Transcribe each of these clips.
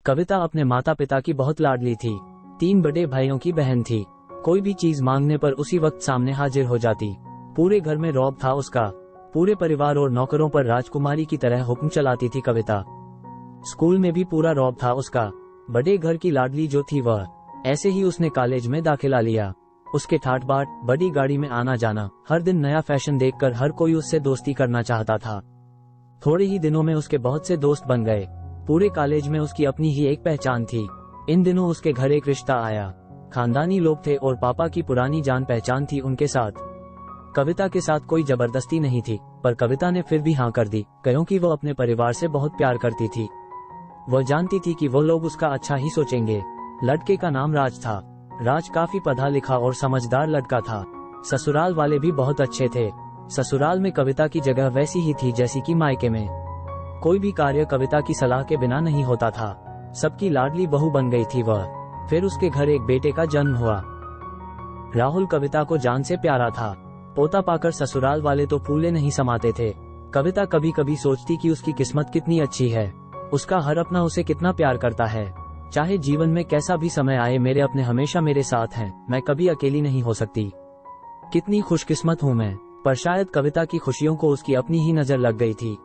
कविता अपने माता पिता की बहुत लाडली थी। 3 बड़े भाइयों की बहन थी। कोई भी चीज मांगने पर उसी वक्त सामने हाजिर हो जाती। पूरे घर में रौब था उसका। पूरे परिवार और नौकरों पर राजकुमारी की तरह हुक्म चलाती थी कविता। स्कूल में भी पूरा रौब था उसका। बड़े घर की लाडली जो थी वह। ऐसे ही उसने कॉलेज में दाखिला लिया। उसके ठाट बाट, बड़ी गाड़ी में आना जाना, हर दिन नया फैशन देखकर हर कोई उससे दोस्ती करना चाहता था। थोड़े ही दिनों में उसके बहुत से दोस्त बन गए। पूरे कॉलेज में उसकी अपनी ही एक पहचान थी। इन दिनों उसके घर एक रिश्ता आया। खानदानी लोग थे और पापा की पुरानी जान पहचान थी उनके साथ। कविता के साथ कोई जबरदस्ती नहीं थी, पर कविता ने फिर भी हाँ कर दी, क्योंकि वो अपने परिवार से बहुत प्यार करती थी। वह जानती थी कि वो लोग उसका अच्छा ही सोचेंगे। लड़के का नाम राज था। राज काफी पढ़ा लिखा और समझदार लड़का था। ससुराल वाले भी बहुत अच्छे थे। ससुराल में कविता की जगह वैसी ही थी जैसी कि मायके में। कोई भी कार्य कविता की सलाह के बिना नहीं होता था। सबकी लाडली बहू बन गई थी वह। फिर उसके घर एक बेटे का जन्म हुआ। राहुल कविता को जान से प्यारा था। पोता पाकर ससुराल वाले तो फूले नहीं समाते थे। कविता कभी कभी सोचती कि उसकी किस्मत कितनी अच्छी है। उसका हर अपना उसे कितना प्यार करता है। चाहे जीवन में कैसा भी समय आए, मेरे अपने हमेशा मेरे साथ हैं। मैं कभी अकेली नहीं हो सकती। कितनी खुशकिस्मत हूँ मैं। पर शायद कविता की खुशियों को उसकी अपनी ही नजर लग गई थी।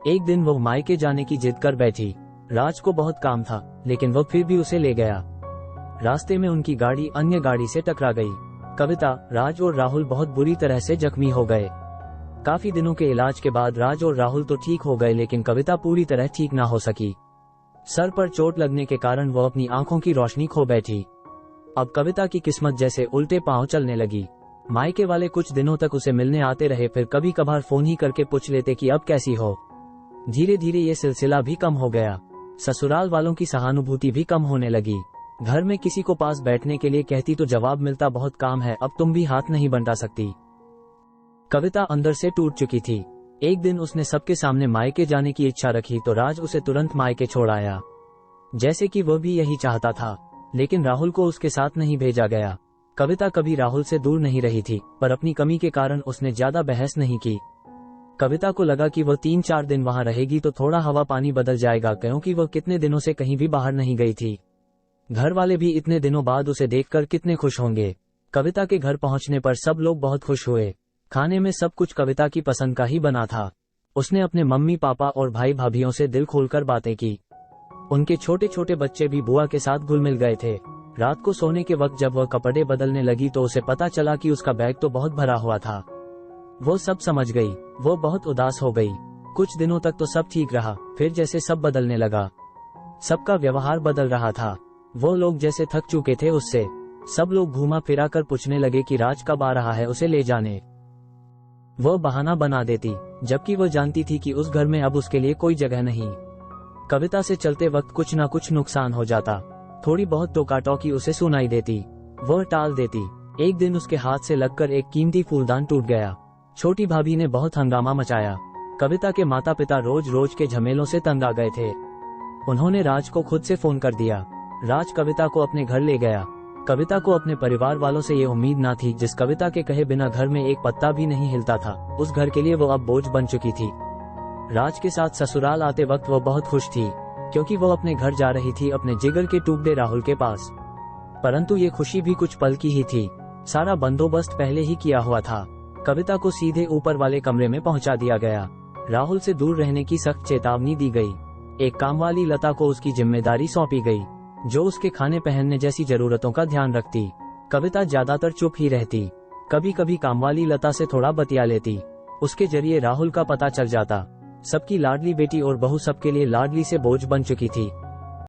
एक दिन वो मायके जाने की जिद कर बैठी। राज को बहुत काम था, लेकिन वो फिर भी उसे ले गया। रास्ते में उनकी गाड़ी अन्य गाड़ी से टकरा गई। कविता, राज और राहुल बहुत बुरी तरह से जख्मी हो गए। काफी दिनों के इलाज के बाद राज और राहुल तो ठीक हो गए, लेकिन कविता पूरी तरह ठीक ना हो सकी। सर पर चोट लगने के कारण वो अपनी आंखों की रोशनी खो बैठी। अब कविता की किस्मत जैसे उल्टे पांव चलने लगी। मायके वाले कुछ दिनों तक उसे मिलने आते रहे, फिर कभी कभार फोन ही करके पूछ लेते कि अब कैसी हो। धीरे धीरे ये सिलसिला भी कम हो गया। ससुराल वालों की सहानुभूति भी कम होने लगी। घर में किसी को पास बैठने के लिए कहती तो जवाब मिलता, बहुत काम है, अब तुम भी हाथ नहीं बंटा सकती। कविता अंदर से टूट चुकी थी। एक दिन उसने सबके सामने मायके जाने की इच्छा रखी तो राज उसे तुरंत मायके छोड़ आया, जैसे कि वह भी यही चाहता था। लेकिन राहुल को उसके साथ नहीं भेजा गया। कविता कभी राहुल से दूर नहीं रही थी, पर अपनी कमी के कारण उसने ज्यादा बहस नहीं की। कविता को लगा कि वह 3-4 दिन वहां रहेगी तो थोड़ा हवा पानी बदल जाएगा, क्योंकि वह कितने दिनों से कहीं भी बाहर नहीं गई थी। घर वाले भी इतने दिनों बाद उसे देखकर कितने खुश होंगे। कविता के घर पहुंचने पर सब लोग बहुत खुश हुए। खाने में सब कुछ कविता की पसंद का ही बना था। उसने अपने मम्मी पापा और भाई भाभियों से दिल खोलकर बातें की। उनके छोटे छोटे बच्चे भी बुआ के साथ घुल मिल गए थे। रात को सोने के वक्त जब वह कपड़े बदलने लगी तो उसे पता चला कि उसका बैग तो बहुत भरा हुआ था। वो सब समझ गई। वो बहुत उदास हो गई। कुछ दिनों तक तो सब ठीक रहा, फिर जैसे सब बदलने लगा। सबका व्यवहार बदल रहा था। वो लोग जैसे थक चुके थे उससे। सब लोग घुमा फिरा कर पूछने लगे कि राज कब आ रहा है उसे ले जाने। वो बहाना बना देती, जबकि वो जानती थी कि उस घर में अब उसके लिए कोई जगह नहीं। कविता से चलते वक्त कुछ न कुछ नुकसान हो जाता। थोड़ी बहुत टोकाटोकी उसे सुनाई देती, वह टाल देती। एक दिन उसके हाथ से लगकर एक कीमती फूलदान टूट गया। छोटी भाभी ने बहुत हंगामा मचाया। कविता के माता पिता रोज रोज के झमेलों से तंग आ गए थे। उन्होंने राज को खुद से फोन कर दिया। राज कविता को अपने घर ले गया। कविता को अपने परिवार वालों से ये उम्मीद ना थी। जिस कविता के कहे बिना घर में एक पत्ता भी नहीं हिलता था, उस घर के लिए वो अब बोझ बन चुकी थी। राज के साथ ससुराल आते वक्त वो बहुत खुश थी, क्योंकि वो अपने घर जा रही थी, अपने जिगर के टुकड़े राहुल के पास। परंतु ये खुशी भी कुछ पल की ही थी। सारा बंदोबस्त पहले ही किया हुआ था। कविता को सीधे ऊपर वाले कमरे में पहुंचा दिया गया। राहुल से दूर रहने की सख्त चेतावनी दी गई। एक कामवाली लता को उसकी जिम्मेदारी सौंपी गई, जो उसके खाने पहनने जैसी जरूरतों का ध्यान रखती। कविता ज्यादातर चुप ही रहती। कभी कभी कामवाली लता से थोड़ा बतिया लेती। उसके जरिए राहुल का पता चल जाता। सबकी लाडली बेटी और बहू सबके लिए लाडली से बोझ बन चुकी थी।